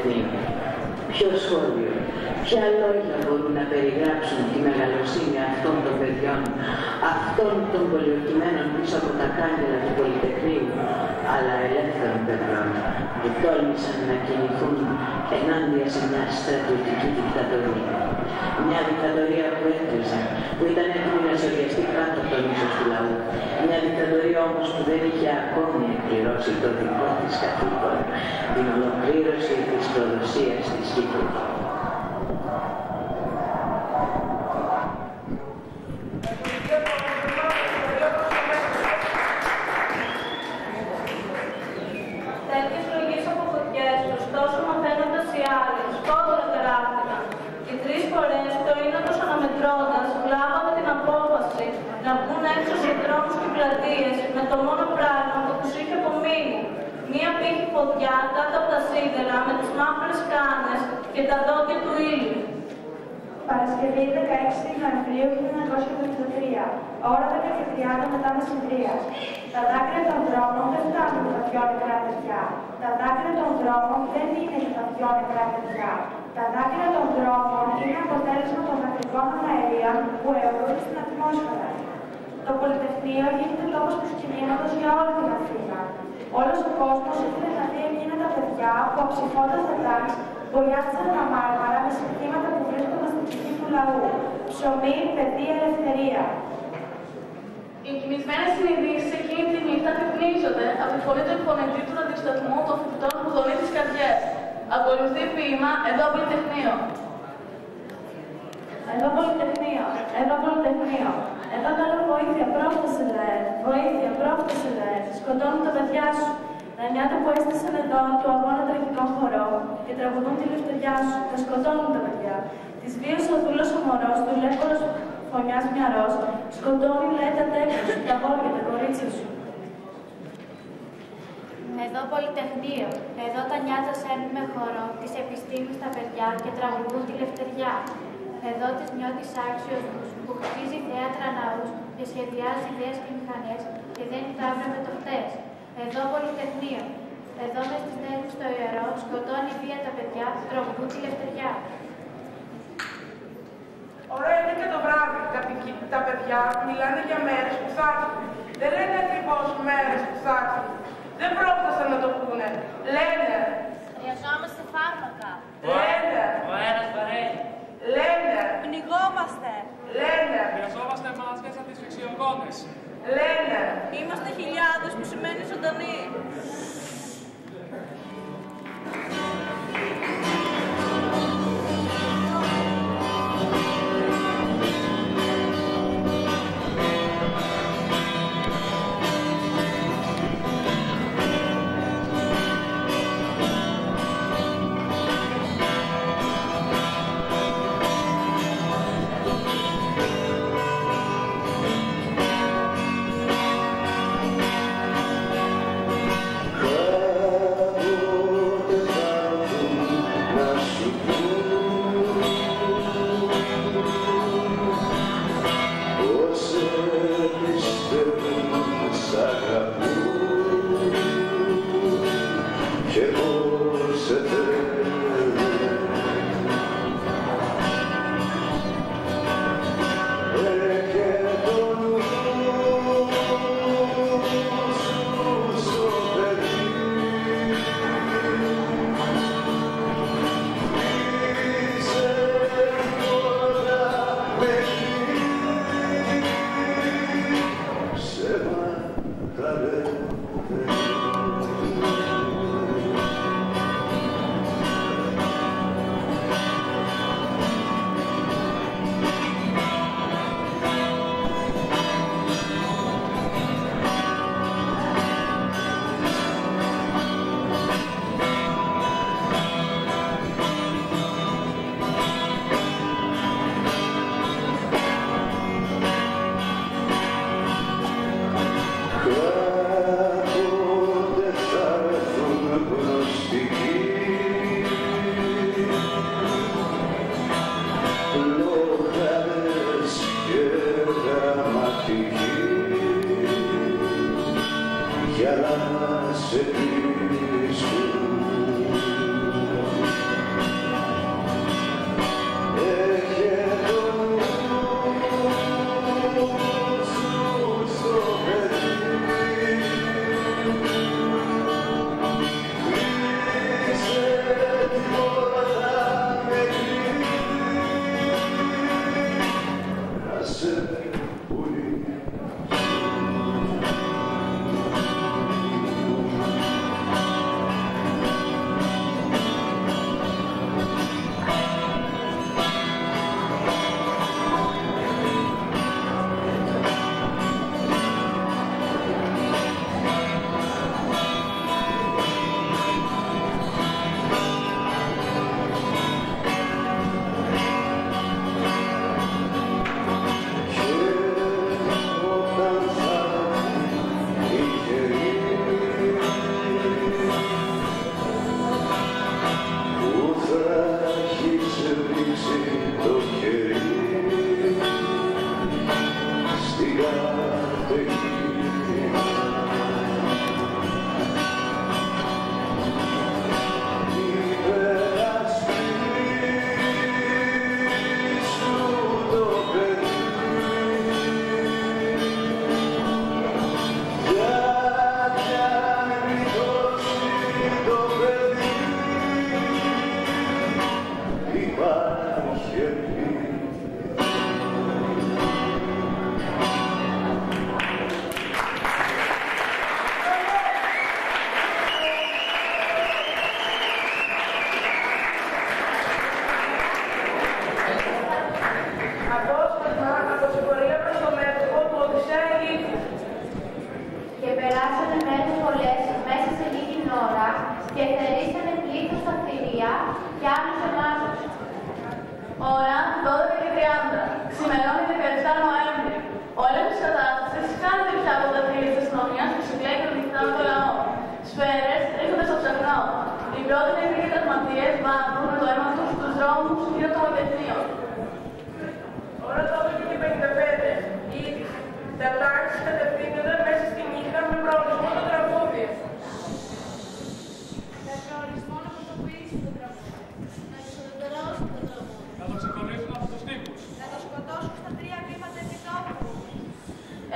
Πολυτεχνείο. Ποιο σχόλιο, ποια λόγια μπορούν να περιγράψουν τη μεγαλοσύνη αυτών των παιδιών, αυτών των πολιορκημένων πίσω από τα κάγκελα του Πολυτεχνείου, αλλά ελεύθερων παιδιών που τόλμησαν να κινηθούν ενάντια σε μια στρατιωτική δικτατορία. Μια δικτατορία που έτρεζε, που ήταν έτοιμη να σοριαστεί κάτω από τον ίσος του λαού. Μια δικτατορία όμως που δεν είχε ακόμη εκπληρώσει το δικό της καθήκον, την ολοκλήρωση της προδοσίας της Κύπρου. Τέτοιες πληγές από φωτιές, ωστόσο μαθαίνοντας οι άλλοι, σκότωνα τεράστηκαν. Και 3 φορές το ίνατος αναμετρώντας, λάβανε την απόφαση να βγουν έξω σε δρόμους και πλατείες με το μόνο πράγμα που τους είχε απομείνει. Μία πύχη φωτιά κάτω από τα σίδερα με τις μαύρες κάνες και τα δόντια του ήλιου. Παρασκευή 16 Νοεμβρίου 1973, ώρα 10:30 μετά μεσημβρίας. Τα δάκρυα των δρόμων δεν φτάνουν για τα δυο νεκρά παιδιά. Τα δάκρυα των δρόμων δεν είναι για τα δυο νεκρά παιδιά. Τα δάκρυα των δρόμων είναι αποτέλεσμα των δακρυγόνων αερίων που αιωρούνται στην ατμόσφαιρα. Το Πολυτεχνείο γίνεται τόπος προσκυνήματος για όλη την Αθήνα. Όλος ο κόσμος ήθελε να δει εκείνα τα παιδιά που αψηφώντας τα τάξη βολιάστησαν τα μάρμαρα με συνθήματα που βρίσκονταν στην ψυχή του λαού. Ψωμί, παιδεία, ελευθερία. Οι κοιμισμένες συνειδήσεις εκείνη τη νύχτα πυκνίζονται από τη φωνή του εκφωνητή του ραδιοσταθμού των φοιτητών που δονεί τις καρδιές. Ακολουθεί ποίημα «Εδώ Πολυτεχνείο». Εδώ Πολυτεχνείο, εδώ Πολυτεχνείο. Εδώ καλό βοήθεια, πρόφτασε λαέ. Βοήθεια, πρόφτασε λαέ. Σκοτώνουν τα παιδιά σου. Τα νιάτα που έστησαν εδώ του αγώνα τραγικό χορό και τραγουδούν τη λευτεριά σου. Τα σκοτώνουν τα παιδιά. Τις βίωσε ο δούλος ο μωρός, δουλεύοντας φωνιάς μυαρός. Σκοτώνει λέει τα τέκνα σου, τα γόρια, τα κορίτσια σου. Εδώ Πολυτεχνείο. Εδώ τα νιάτα σέρνουν με χορό της επιστήμης στα παιδιά και τραγουδούν τη λευτεριά. Εδώ τις νιώτης άξιος τους που χτίζει θέατρα ναούς και σχεδιάζει ιδέες και μηχανές και δένει τα αύριο με το χτες. Εδώ Πολυτεχνείο. Εδώ μες στις νέες στο ιερό σκοτώνει βία τα παιδιά που τραγουδούν τη λευτεριά. Ώρα είναι και το βράδυ. Τα παιδιά μιλάνε για μέρες που θα έρθουν. Δεν λένε ακριβώς μέρες που θα έρθουν. Δεν πρόφτασαν να το πούνε. Λένε. Χρειαζόμαστε φάρμακα. Λένε. Ο αέρας βαραίνει. Λένε. Πνιγόμαστε. Λένε. Χρειαζόμαστε μάσκες από τις φυξιογόνες. Λένε. Είμαστε χιλιάδες που σημαίνει ζωντανή. για να σε πείσουν.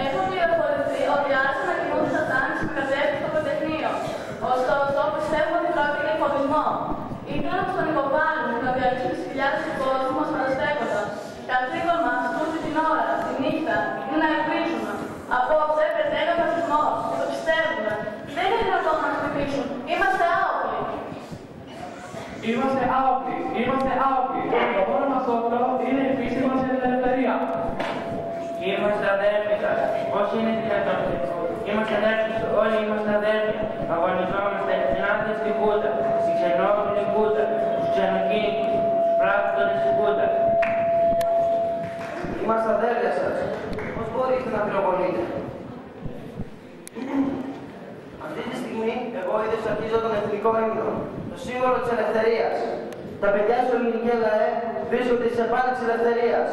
Έχω πληροφορηθεί ότι άρχισαν να κινούνται στα τάξη με κατεύθυνση στο Πολυτεχνείο. Ωστόσο, πιστεύω ότι πρόκειται για φοβισμό. Ήθελα να τον υποβάλουν να διαλύσουν τις χιλιάδες του κόσμου μας παραστέκοντας. Καθήκον μας, τούτη την ώρα, τη νύχτα, είναι να ελπίζουμε. Απόψε πετέλει ο φασισμός και το πιστεύουμε. Δεν είναι δυνατόν να μας πείσουν. Είμαστε άοπλοι. Είμαστε άοπλοι. Είμαστε άοπλοι. Το μόνο μας όπλο είναι η πίστη μας για την ελευθερία. Είμαστε αδέρφια σας. Πώς είναι δυνατόν? Είμαστε αδέρφια, όλοι είμαστε αδέρφια. Αγωνιζόμαστε ενάντια στη Χούντα, στη ξενόφιλη Χούντα, στους ξενοκίνητους, στους πράκτορες της Χούντα. Είμαστε αδέρφια σας. Πώς μπορείτε να πυροβολείτε? Αυτή τη στιγμή, εγώ είδες αρχίζω τον εθνικό ύμνο, το σύμβολο της ελευθερίας. Τα παιδιά στο ελληνικό λαέ βρίσκονται στις επάνες της ελευθερίας.